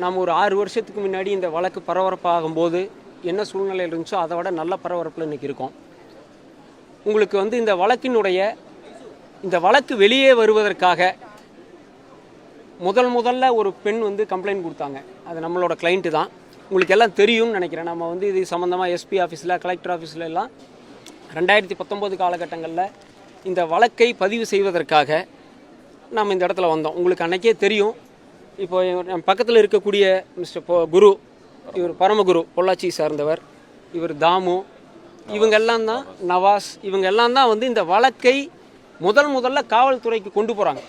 நாம் ஒரு 6 வருஷத்துக்கு முன்னாடி இந்த வழக்கு பரபரப்பாகும்போது என்ன சூழ்நிலை இருந்துச்சோ அதை விட நல்ல பரபரப்பில் இன்றைக்கி இருக்கோம். உங்களுக்கு இந்த வழக்கு வெளியே வருவதற்காக முதல்ல ஒரு பெண் கம்ப்ளைண்ட் கொடுத்தாங்க. அது நம்மளோட கிளைண்ட்டு தான். உங்களுக்கு எல்லாம் தெரியும்னு நினைக்கிறேன். நம்ம இது சம்மந்தமாக எஸ்பி ஆஃபீஸில், கலெக்டர் ஆஃபீஸில் எல்லாம் 2019 காலகட்டங்களில் இந்த வழக்கை பதிவு செய்வதற்காக நம்ம இந்த இடத்துல வந்தோம். உங்களுக்கு அன்றைக்கே தெரியும். இப்போ நம்ம பக்கத்தில் இருக்கக்கூடிய மிஸ்டர் குரு, இவர் பரமகுரு, பொள்ளாச்சி சார்ந்தவர். இவர் தாமு, இவங்கெல்லாம் தான் நவாஸ், இவங்கெல்லாம் தான் இந்த வழக்கை முதல்ல காவல்துறைக்கு கொண்டு போகிறாங்க.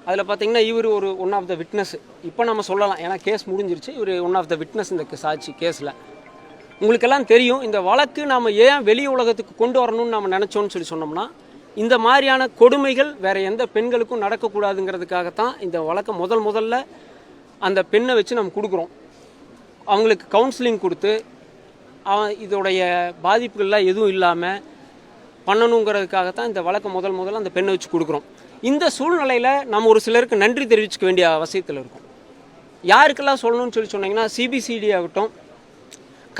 அதில் பார்த்திங்கன்னா இவர் ஒரு ஒன் ஆஃப் த விட்னஸ். இப்போ நம்ம சொல்லலாம், ஏன்னா கேஸ் முடிஞ்சிருச்சு. இவர் ஒன் ஆஃப் த விட்னஸ் இந்த சாட்சி கேஸில். உங்களுக்கெல்லாம் தெரியும், இந்த வழக்கு நாம் ஏன் வெளி உலகத்துக்கு கொண்டு வரணும்னு நம்ம நினச்சோன்னு சொன்னோம்னா, இந்த மாதிரியான கொடுமைகள் வேறு எந்த பெண்களுக்கும் நடக்கக்கூடாதுங்கிறதுக்காகத்தான் இந்த வழக்கை முதல்ல அந்த பெண்ணை வச்சு நம்ம கொடுக்குறோம். அவங்களுக்கு கவுன்சிலிங் கொடுத்து இதோடைய பாதிப்புகள்லாம் எதுவும் இல்லாமல் பண்ணணுங்கிறதுக்காகத்தான் இந்த வழக்கை முதல்ல அந்த பெண்ணை வச்சு கொடுக்குறோம். இந்த சூழ்நிலையில் நம்ம ஒரு சிலருக்கு நன்றி தெரிவிச்சுக்க வேண்டிய அவசியத்தில் இருக்கும். யாருக்கெல்லாம் சொல்லணும்னு சொன்னீங்கன்னா, சிபிசிஐடி ஆகட்டும்,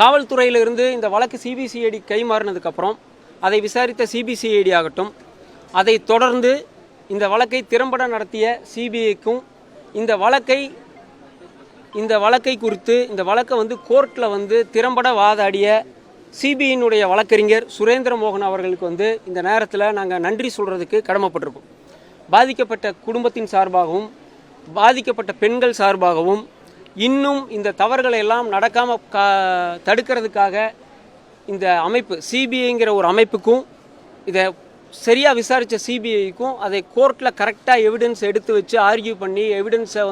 காவல்துறையிலிருந்து இந்த வழக்கு சிபிசிஐடி கை மாறினதுக்கப்புறம் அதை விசாரித்த சிபிசிஐடி ஆகட்டும், அதை தொடர்ந்து இந்த வழக்கை திறம்பட நடத்திய சிபிஐக்கும், இந்த வழக்கை குறித்து இந்த வழக்கை கோர்ட்டில் திறம்பட வாதாடிய சிபிஐனுடைய வழக்கறிஞர் சுரேந்திர மோகன் அவர்களுக்கு இந்த நேரத்தில் நாங்கள் நன்றி சொல்கிறதுக்கு கடமைப்பட்டிருக்கோம். பாதிக்கப்பட்ட குடும்பத்தின் சார்பாகவும், பாதிக்கப்பட்ட பெண்கள் சார்பாகவும், இன்னும் இந்த தவறுகளை எல்லாம் நடக்காமல் தடுக்கிறதுக்காக இந்த அமைப்பு சிபிஐங்கிற ஒரு அமைப்புக்கும், இதை சரியாக விசாரித்த சிபிஐக்கும், அதை கோர்ட்டில் கரெக்டாக எவிடன்ஸ் எடுத்து வச்சு ஆர்கியூ பண்ணி எவிடன்ஸை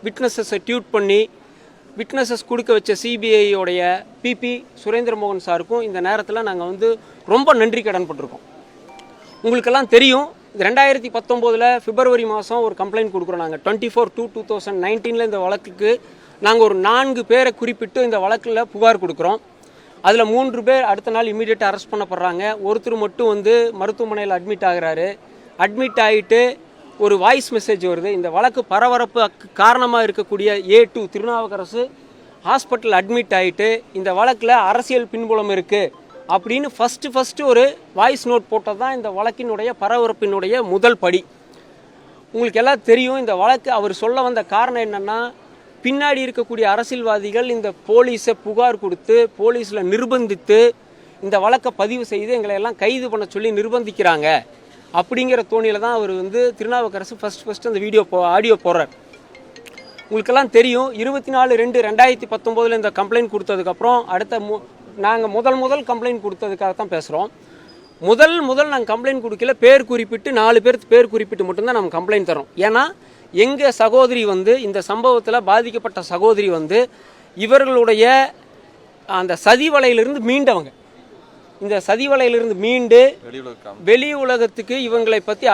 விட்னஸஸை டியூட் பண்ணி விட்னஸஸ் கொடுக்க வச்ச சிபிஐயோடைய பிபி சுரேந்திர மோகன் சாருக்கும் இந்த நேரத்தில் நாங்கள் ரொம்ப நன்றி கடன் பட்டிருக்கோம். உங்களுக்கெல்லாம் தெரியும், 2019 பிப்ரவரி மாதம் ஒரு கம்ப்ளைண்ட் கொடுக்குறோம். நாங்கள் 24/2/2019 இந்த வழக்குக்கு நாங்கள் ஒரு 4 பேரை குறிப்பிட்டு இந்த வழக்கில் புகார் கொடுக்குறோம். அதில் 3 பேர் அடுத்த நாள் இமீடியட்டாக அரெஸ்ட் பண்ணப்படுறாங்க. ஒருத்தர் மட்டும் மருத்துவமனையில் அட்மிட் ஆகிறாரு. அட்மிட் ஆகிட்டு ஒரு வாய்ஸ் மெசேஜ் வருது. இந்த வழக்கு பரபரப்பு காரணமாக இருக்கக்கூடிய A2 திருநாவுக்கரசு ஹாஸ்பிட்டல் அட்மிட் ஆகிட்டு இந்த வழக்கில் அரசியல் பின்புலம் இருக்குது அப்படின்னு ஃபஸ்ட்டு ஒரு வாய்ஸ் நோட் போட்டது தான் இந்த வழக்கினுடைய பரபரப்பினுடைய முதல் படி. உங்களுக்கு எல்லாம் தெரியும், இந்த வழக்கு அவர் சொல்ல வந்த காரணம் என்னென்னா, பின்னாடி இருக்கக்கூடிய அரசியல்வாதிகள் இந்த போலீஸை புகார் கொடுத்து போலீஸில் நிர்பந்தித்து இந்த வழக்கை பதிவு செய்து எங்களை எல்லாம் கைது பண்ண சொல்லி நிர்பந்திக்கிறாங்க அப்படிங்கிற தோணியில் தான் அவர் திருநாவுக்கரசு ஃபஸ்ட் அந்த ஆடியோ போடுறார். உங்களுக்கெல்லாம் தெரியும், 24/2/2019 இந்த கம்ப்ளைண்ட் கொடுத்ததுக்கப்புறம் அடுத்த நாங்கள் முதல் கம்ப்ளைண்ட் கொடுத்ததுக்காகத்தான் பேசுகிறோம். முதல் நாங்கள் கம்ப்ளைண்ட் கொடுக்கல, பேர் குறிப்பிட்டு 4 பேருக்கு பேர் குறிப்பிட்டு மட்டும்தான் நம்ம கம்ப்ளைண்ட் தரோம். ஏன்னா எங்கள் சகோதரி இந்த சம்பவத்தில் பாதிக்கப்பட்ட சகோதரி இவர்களுடைய அந்த சதி வலையிலிருந்து மீண்டவங்க. இந்த சதி வலையிலிருந்து மீண்டு வெளி உலகத்துக்கு இவங்களை பற்றி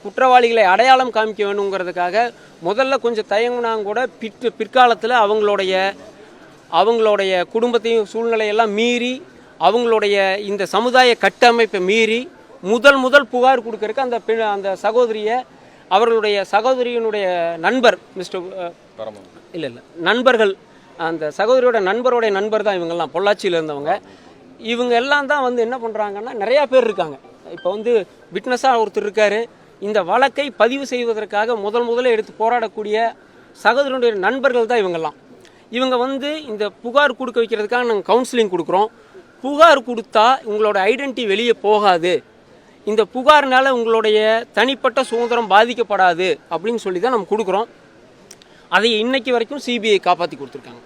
குற்றவாளிகளை அடையாளம் காமிக்க வேணுங்கிறதுக்காக முதல்ல கொஞ்சம் தயங்குனாங்க கூட. பிற்காலத்தில் அவங்களுடைய குடும்பத்தையும் சூழ்நிலையெல்லாம் மீறி, அவங்களுடைய இந்த சமுதாய கட்டமைப்பை மீறி முதல் புகார் கொடுக்கறதுக்கு அந்த சகோதரியை அவர்களுடைய சகோதரியினுடைய நண்பர் நண்பர்கள், அந்த சகோதரியோட நண்பருடைய நண்பர் தான் இவங்கெல்லாம், பொள்ளாச்சியில் இருந்தவங்க. இவங்க எல்லாம் தான் என்ன பண்ணுறாங்கன்னா, நிறையா பேர் இருக்காங்க. இப்போ விட்னஸாக ஒருத்தர் இருக்கார். இந்த வழக்கை பதிவு செய்வதற்காக முதல்ல எடுத்து போராடக்கூடிய சகோதரியுடைய நண்பர்கள் தான் இவங்கெல்லாம். இவங்க இந்த புகார் கொடுக்க வைக்கிறதுக்காக நாங்கள் கவுன்சிலிங் கொடுக்குறோம். புகார் கொடுத்தா உங்களோட ஐடென்டிட்டி வெளியே போகாது, இந்த புகார்னால உங்களுடைய தனிப்பட்ட சுதந்திரம் பாதிக்கப்படாது அப்படின்னு சொல்லி தான் நம்ம கொடுக்குறோம். அதை இன்னைக்கு வரைக்கும் சிபிஐ காப்பாற்றி கொடுத்துருக்காங்க.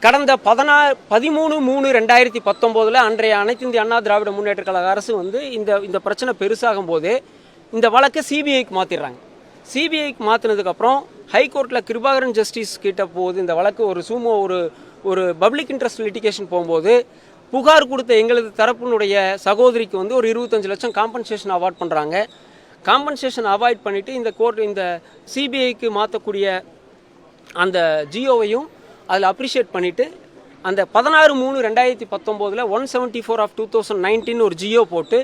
கடந்த 13/3/2019 அன்றைய அனைத்து இந்திய அண்ணா திராவிட முன்னேற்ற கழக அரசு இந்த பிரச்சனை பெருசாகும் போது இந்த வழக்கை சிபிஐக்கு மாற்றிடுறாங்க. சிபிஐக்கு மாற்றினதுக்கப்புறம் ஹைகோர்ட்டில் கிருபாகரன் ஜஸ்டிஸ் கிட்ட போகுது இந்த வழக்கு. ஒரு பப்ளிக் இன்ட்ரெஸ்ட் லிட்டிகேஷன் போகும்போது புகார் கொடுத்த எங்களது தரப்பினுடைய சகோதரிக்கு ஒரு 25 லட்சம் காம்பன்சேஷன் அவார்ட் பண்ணுறாங்க. காம்பன்சேஷன் அவாய்ட் பண்ணிவிட்டு இந்த சிபிஐக்கு மாற்றக்கூடிய அந்த ஜியோவையும் அதில் அப்ரிஷியேட் பண்ணிவிட்டு அந்த 16/3/2019 174/2019 ஒரு ஜியோ போட்டு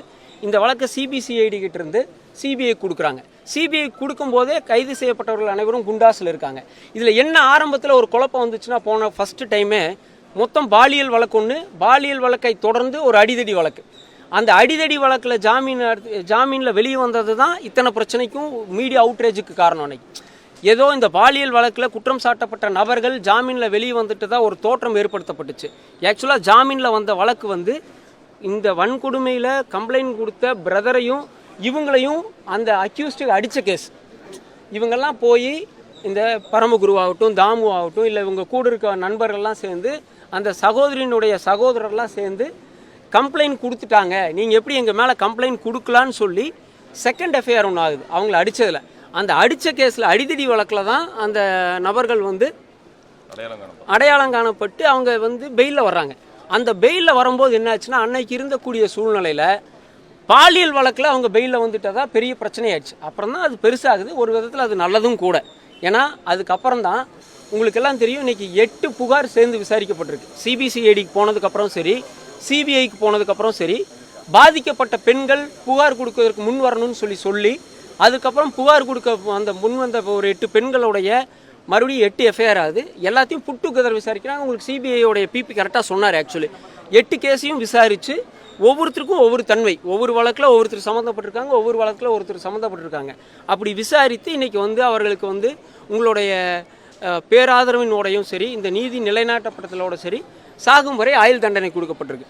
இந்த வழக்கை சிபிசிஐடி கிட்டேருந்து சிபிஐ கொடுக்குறாங்க. சிபிஐ கொடுக்கும்போதே கைது செய்யப்பட்டவர்கள் அனைவரும் குண்டாஸில் இருக்காங்க. இதில் என்ன ஆரம்பத்தில் ஒரு குழப்பம் வந்துச்சுன்னா, போன ஃபஸ்ட்டு டைமே மொத்தம் பாலியல் வழக்கு ஒன்று, பாலியல் வழக்கை தொடர்ந்து ஒரு அடிதடி வழக்கு. அந்த அடிதடி வழக்கில் ஜாமீனில் வெளியே வந்தது தான் இத்தனை பிரச்சனைக்கும் மீடியா அவுட்ரேஜுக்கு காரணம். அன்னைக்கு ஏதோ இந்த பாலியல் வழக்கில் குற்றம் சாட்டப்பட்ட நபர்கள் ஜாமீனில் வெளியே வந்துட்டு தான் ஒரு தோற்றம் ஏற்படுத்தப்பட்டுச்சு. ஆக்சுவலாக ஜாமீனில் வந்த வழக்கு வந்து இந்த வன்கொடுமையில் கம்ப்ளைண்ட் கொடுத்த பிரதரையும் இவங்களையும் அந்த அக்யூஸ்டுக்கு அடித்த கேஸ். இவங்கெல்லாம் போய் இந்த பரமகுருவாகட்டும், தாமு ஆகட்டும், இல்லை இவங்க கூட இருக்க நண்பர்கள்லாம் சேர்ந்து அந்த சகோதரியினுடைய சகோதரர்லாம் சேர்ந்து கம்ப்ளைண்ட் கொடுத்துட்டாங்க, நீங்கள் எப்படி எங்கள் மேலே கம்ப்ளைண்ட் கொடுக்கலான்னு சொல்லி செகண்ட் எஃப்ஐஆர் ஒன்று ஆகுது அவங்கள அடித்ததில். அந்த அடித்த கேஸில் அடிதடி வழக்கில் தான் அந்த நபர்கள் வந்து அடையாளம் காணப்பட்டு அவங்க வந்து பெயிலில் வர்றாங்க. அந்த பெயிலில் வரும்போது என்னாச்சுன்னா, அன்னைக்கு இருந்தக்கூடிய சூழ்நிலையில் பாலியல் வழக்கில் அவங்க பெயிலில் வந்துட்டதா பெரிய பிரச்சனையாயிடுச்சு. அப்புறம் தான் அது பெருசாகுது. ஒரு விதத்தில் அது நல்லதும் கூட. ஏன்னா அதுக்கப்புறம் தான் உங்களுக்கெல்லாம் தெரியும், இன்றைக்கி 8 புகார் சேர்ந்து விசாரிக்கப்பட்டிருக்கு. சிபிசிஐடிக்கு போனதுக்கப்புறம் சரி, சிபிஐக்கு போனதுக்கப்புறம் சரி, பாதிக்கப்பட்ட பெண்கள் புகார் கொடுக்கறதுக்கு முன் வரணும்னு சொல்லி அதுக்கப்புறம் புகார் கொடுக்க அந்த முன் வந்த ஒரு 8 பெண்களுடைய மறுபடியும் 8 எஃப்ஐஆர் ஆகுது. எல்லாத்தையும் புட் டுகெதர் விசாரிக்கிறாங்க. உங்களுக்கு சிபிஐயோடைய பிபி கரெக்டாக சொன்னார். ஆக்சுவலி 8 கேஸையும் விசாரித்து ஒவ்வொருத்தருக்கும் ஒவ்வொரு தன்மை, ஒவ்வொரு வழக்கில் ஒவ்வொருத்தர் சம்மந்தப்பட்டிருக்காங்க, ஒவ்வொரு வழக்கில் ஒருத்தர் சம்மந்தப்பட்டிருக்காங்க. அப்படி விசாரித்து இன்றைக்கி வந்து அவர்களுக்கு வந்து உங்களுடைய பேராதரவினோடையும் சரி, இந்த நீதி நிலைநாட்டப்பட்டதோட சரி, சாகும் வரை ஆயுள் தண்டனை கொடுக்கப்பட்டிருக்கு.